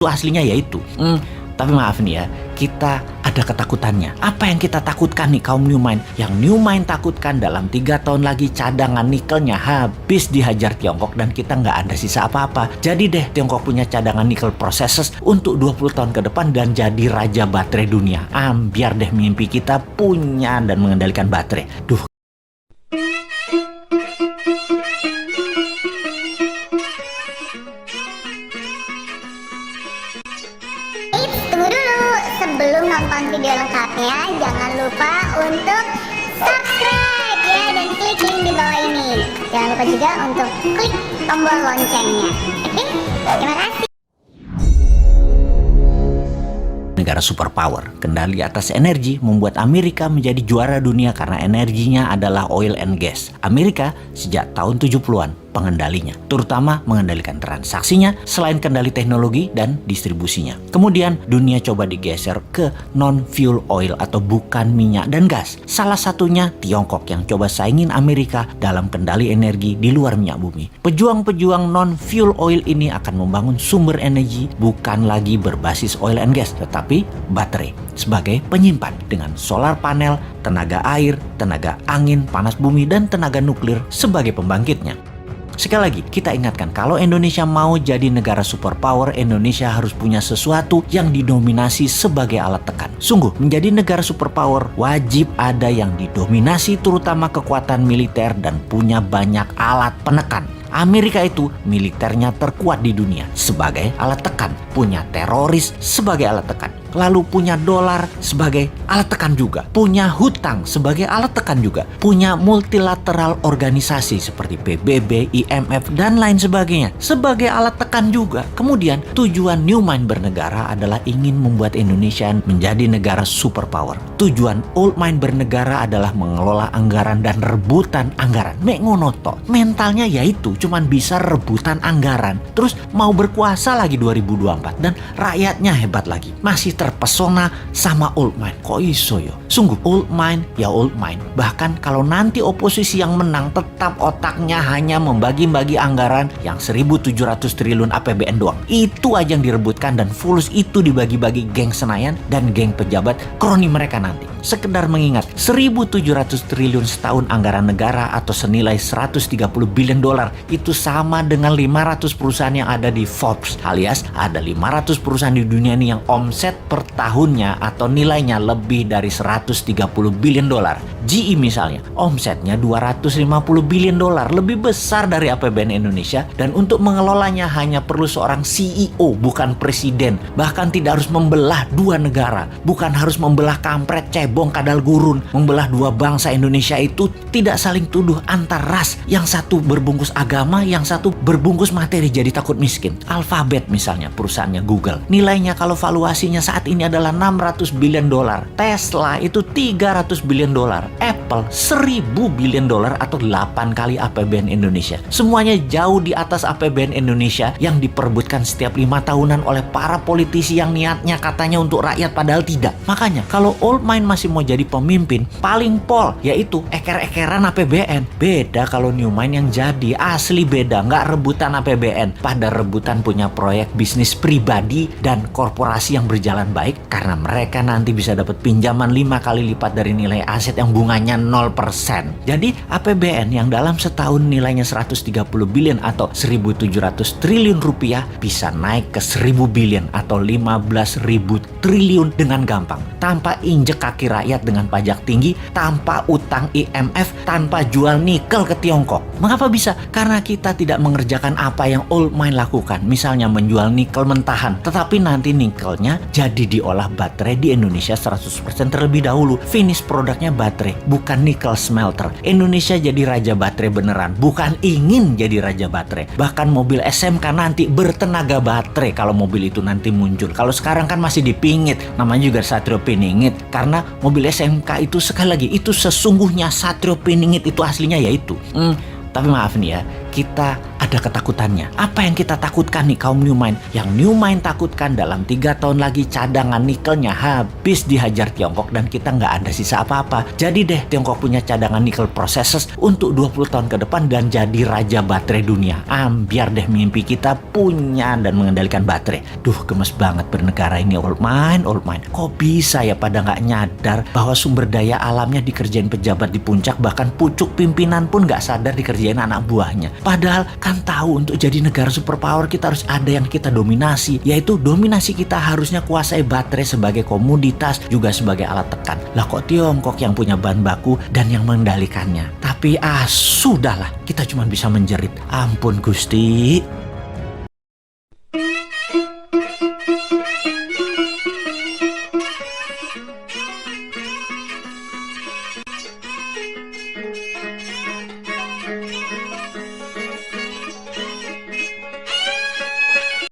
itu aslinya yaitu. Tapi maaf nih ya, kita ada ketakutannya. Apa yang kita takutkan nih kaum New Mind? Yang New Mind takutkan dalam 3 tahun lagi cadangan nikelnya habis dihajar Tiongkok dan kita nggak ada sisa apa-apa. Jadi deh Tiongkok punya cadangan nikel processes untuk 20 tahun ke depan dan jadi raja baterai dunia. Biar deh mimpi kita punya dan mengendalikan baterai. Duh. Sebelum nonton video lengkapnya, jangan lupa untuk subscribe ya dan klik link di bawah ini. Jangan lupa juga untuk klik tombol loncengnya. Oke? Terima kasih. Negara superpower, kendali atas energi membuat Amerika menjadi juara dunia karena energinya adalah oil and gas. Amerika sejak tahun 70-an pengendalinya, terutama mengendalikan transaksinya selain kendali teknologi dan distribusinya. Kemudian dunia coba digeser ke non-fuel oil atau bukan minyak dan gas. Salah satunya Tiongkok yang coba saingin Amerika dalam kendali energi di luar minyak bumi. Pejuang-pejuang non-fuel oil ini akan membangun sumber energi bukan lagi berbasis oil and gas, tetapi baterai sebagai penyimpan dengan solar panel, tenaga air, tenaga angin, panas bumi, dan tenaga nuklir sebagai pembangkitnya. Sekali lagi, kita ingatkan kalau Indonesia mau jadi negara superpower, Indonesia harus punya sesuatu yang didominasi sebagai alat tekan. Sungguh, menjadi negara superpower wajib ada yang didominasi terutama kekuatan militer dan punya banyak alat penekan. Amerika itu militernya terkuat di dunia sebagai alat tekan, punya teroris sebagai alat tekan, lalu punya dolar sebagai alat tekan juga, punya hutang sebagai alat tekan juga, punya multilateral organisasi seperti PBB, IMF, dan lain sebagainya sebagai alat tekan juga. Kemudian tujuan New Mind bernegara adalah ingin membuat Indonesia menjadi negara superpower. Tujuan Old Mind bernegara adalah mengelola anggaran dan rebutan anggaran. Mek ngono tok. Mentalnya yaitu cuman bisa rebutan anggaran. Terus mau berkuasa lagi 2024 dan rakyatnya hebat lagi. Masih terpesona sama Old Mind. Kok iso yo? Sungguh Old Mind ya Old Mind. Bahkan kalau nanti oposisi yang menang tetap otaknya hanya membagi-bagi anggaran yang 1.700 triliun APBN doang. Itu aja yang direbutkan dan fulus itu dibagi-bagi geng Senayan dan geng pejabat kroni mereka nanti. Sekedar mengingat 1.700 triliun setahun anggaran negara atau senilai 130 billion dolar itu sama dengan 500 perusahaan yang ada di Forbes, alias ada 500 perusahaan di dunia ini yang omset per tahunnya atau nilainya lebih dari 130 billion dolar. GE misalnya, omsetnya 250 billion dolar, lebih besar dari APBN Indonesia, dan untuk mengelolanya hanya perlu seorang CEO, bukan presiden. Bahkan tidak harus membelah dua negara, bukan harus membelah kampret, cebong, kadal gurun. Membelah dua bangsa Indonesia itu tidak saling tuduh antar ras, yang satu berbungkus agama, yang satu berbungkus materi jadi takut miskin. Alphabet misalnya, perusahaannya Google, nilainya kalau valuasinya saat ini adalah 600 billion dolar. Tesla itu 300 billion dolar. Apple 1.000 billion dolar atau 8 kali APBN Indonesia. Semuanya jauh di atas APBN Indonesia yang diperebutkan setiap 5 tahunan oleh para politisi yang niatnya katanya untuk rakyat padahal tidak. Makanya kalau Old Mind masih mau jadi pemimpin, paling pol yaitu eker-ekeran APBN. Beda kalau New Mind yang jadi, asli beda. Nggak rebutan APBN, pada rebutan punya proyek bisnis pribadi dan korporasi yang berjalan baik karena mereka nanti bisa dapat pinjaman 5 kali lipat dari nilai aset yang bunganya 0%. Jadi APBN yang dalam setahun nilainya 130 billion atau 1.700 triliun rupiah bisa naik ke 1.000 billion atau 15.000 triliun dengan gampang. Tanpa injek kaki rakyat dengan pajak tinggi, tanpa utang IMF, tanpa jual nikel ke Tiongkok. Mengapa bisa? Karena kita tidak mengerjakan apa yang Old Mind lakukan. Misalnya menjual nikel mentahan, tetapi nanti nikelnya jadi diolah baterai di Indonesia 100% terlebih dahulu. Finish produknya baterai, bukan nikel smelter. Indonesia jadi raja baterai beneran, bukan ingin jadi raja baterai. Bahkan mobil SMK nanti bertenaga baterai kalau mobil itu nanti muncul. Kalau sekarang kan masih dipingit, namanya juga Satrio Piningit. Karena mobil SMK itu sekali lagi, itu sesungguhnya Satrio Piningit itu aslinya yaitu. Tapi maaf nih ya, kita ada ketakutannya. Apa yang kita takutkan nih kaum New Mind? Yang New Mind takutkan dalam 3 tahun lagi cadangan nikelnya habis dihajar Tiongkok dan kita nggak ada sisa apa-apa. Jadi deh Tiongkok punya cadangan nikel processors untuk 20 tahun ke depan dan jadi raja baterai dunia. Biar deh mimpi kita punya dan mengendalikan baterai. Duh, gemes banget bernegara ini old mind. Kok bisa ya pada nggak nyadar bahwa sumber daya alamnya dikerjain pejabat di puncak, bahkan pucuk pimpinan pun nggak sadar dikerjain anak buahnya. Padahal kan tahu untuk jadi negara superpower kita harus ada yang kita dominasi, yaitu dominasi kita harusnya kuasai baterai sebagai komoditas juga sebagai alat tekan. Lah kok Tiongkok yang punya bahan baku dan yang mengendalikannya. Tapi sudahlah, kita cuma bisa menjerit. Ampun Gusti.